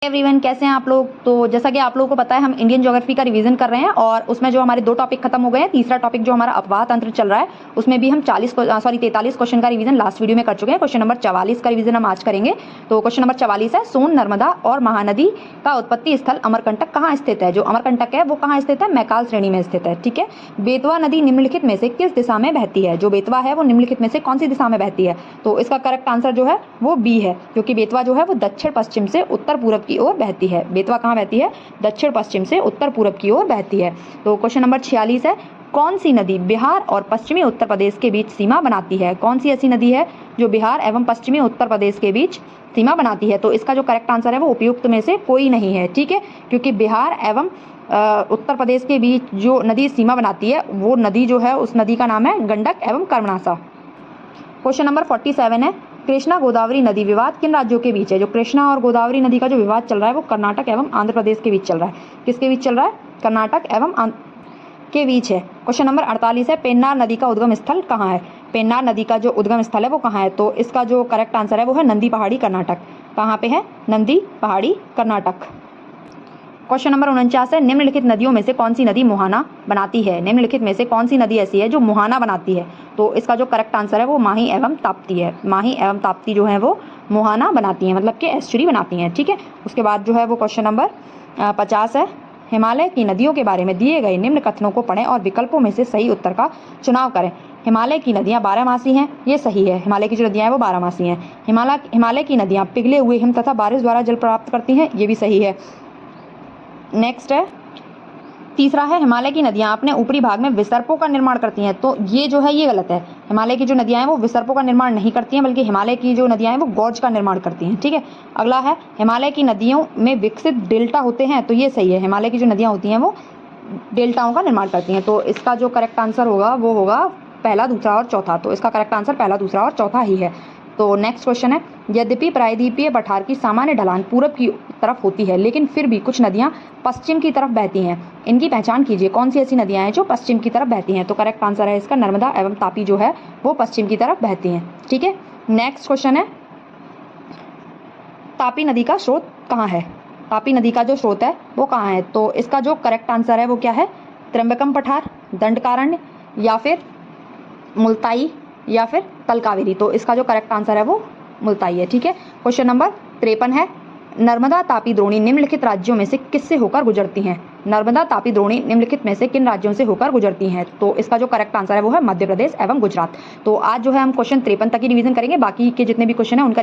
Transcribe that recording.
Everyone, कैसे हैं आप लोग। तो जैसा कि आप लोगों को पता है हम इंडियन ज्योग्राफी का रिवीजन कर रहे हैं और उसमें जो हमारे 2 टॉपिक खत्म हो गए हैं। तीसरा टॉपिक जो हमारा अपवाह तंत्र चल रहा है उसमें भी हम 43 क्वेश्चन का रिवीजन लास्ट वीडियो में कर चुके हैं। क्वेश्चन नंबर 44 का रिवीजन हम आज करेंगे। तो क्वेश्चन नंबर 44 है, सोन नर्मदा और महानदी का उत्पत्ति स्थल अमरकंटक कहाँ स्थित है। जो अमरकंटक है वो कहाँ स्थित है, मैकाल श्रेणी में स्थित है। ठीक है। बेतवा नदी निम्नलिखित में से किस दिशा में बहती है। जो बेतवा है वो निम्नलिखित में से कौन सी दिशा में बहती है। तो इसका करेक्ट आंसर जो है वो बी है, क्योंकि बेतवा जो है वो दक्षिण पश्चिम से उत्तर पूर्व की ओर बहती है। बेतवा कहाँ बहती है, दक्षिण पश्चिम से उत्तर पूर्व की ओर बहती है। तो क्वेश्चन नंबर 46 है, कौन सी नदी बिहार और पश्चिमी उत्तर प्रदेश के बीच सीमा बनाती है। कौन सी ऐसी नदी है जो बिहार एवं पश्चिमी उत्तर प्रदेश के बीच सीमा बनाती है। तो इसका जो करेक्ट आंसर है वो उपयुक्त में से कोई नहीं है। ठीक है, क्योंकि बिहार एवं उत्तर प्रदेश के बीच जो नदी सीमा बनाती है वो नदी जो है उस नदी का नाम है गंडक एवं कर्मनासा। क्वेश्चन नंबर 47 है, कृष्णा गोदावरी नदी विवाद किन राज्यों के बीच है। जो कृष्णा और गोदावरी नदी का जो विवाद चल रहा है वो कर्नाटक एवं आंध्र प्रदेश के बीच चल रहा है। किसके बीच चल रहा है, कर्नाटक एवं के बीच है। क्वेश्चन नंबर 48 है, पेन्नार नदी का उद्गम स्थल कहाँ है। पेन्नार नदी का जो उद्गम स्थल है वो कहाँ है। तो इसका जो करेक्ट आंसर है वो है नंदी पहाड़ी कर्नाटक। कहाँ पे है, नंदी पहाड़ी कर्नाटक। क्वेश्चन नंबर 49 है, निम्नलिखित नदियों में से कौन सी नदी मुहाना बनाती है। निम्नलिखित में से कौन सी नदी ऐसी है जो मुहाना बनाती है। तो इसका जो करेक्ट आंसर है वो माही एवं ताप्ती है। माही एवं ताप्ती जो है वो मुहाना बनाती हैं, मतलब कि एस्चुरी बनाती हैं। ठीक है। उसके बाद जो है वो क्वेश्चन नंबर 50 है, हिमालय की नदियों के बारे में दिए गए निम्न कथनों को पढ़ें और विकल्पों में से सही उत्तर का चुनाव करें। हिमालय की नदियाँ 12मासी हैं, ये सही है। हिमालय की जो नदियाँ हैं वो 12मासी हैं। हिमालय की नदियाँ पिघले हुए हिम तथा बारिश द्वारा जल प्राप्त करती हैं, ये भी सही है। नेक्स्ट है, तीसरा है, हिमालय की नदियाँ अपने ऊपरी भाग में विसर्पों का निर्माण करती हैं। तो ये जो है ये गलत है। हिमालय की जो नदियाँ हैं वो विसर्पों का निर्माण नहीं करती हैं, बल्कि हिमालय की जो नदियाँ हैं वो गॉर्ज का निर्माण करती हैं। ठीक है। अगला है, हिमालय की नदियों में विकसित डेल्टा होते हैं। तो ये सही है, हिमालय की जो नदियाँ होती हैं वो डेल्टाओं का निर्माण करती हैं। तो इसका जो करेक्ट आंसर होगा वो होगा पहला, दूसरा और चौथा। तो इसका करेक्ट आंसर पहला, दूसरा और चौथा ही है। तो नेक्स्ट क्वेश्चन है, यद्यपि प्रायद्वीपीय पठार की सामान्य ढलान पूरब की तरफ होती है, लेकिन फिर भी कुछ नदियां पश्चिम की तरफ बहती हैं। इनकी पहचान कीजिए। कौन सी ऐसी नदियां हैं जो पश्चिम की तरफ बहती हैं। तो करेक्ट आंसर है इसका नर्मदा एवं तापी जो है वो पश्चिम की तरफ बहती हैं। ठीक है। नेक्स्ट क्वेश्चन है, तापी नदी का स्रोत कहाँ है। तापी नदी का जो स्रोत है वो कहाँ है। तो इसका जो करेक्ट आंसर है वो क्या है, त्र्यंबकम पठार, दंडकारण्य, या फिर मुल्ताई, या फिर तलकावेरी। तो इसका जो करेक्ट आंसर है वो मुल्ताई है। ठीक है। क्वेश्चन नंबर 53 है, नर्मदा तापी द्रोणी निम्नलिखित राज्यों में से किससे होकर गुजरती हैं। नर्मदा तापी द्रोणी निम्नलिखित में से किन राज्यों से होकर गुजरती हैं। तो इसका जो करेक्ट आंसर है वो है मध्य प्रदेश एवं गुजरात। तो आज जो है हम क्वेश्चन 53 तक ही रिवीजन करेंगे। बाकी के जितने भी क्वेश्चन है उनका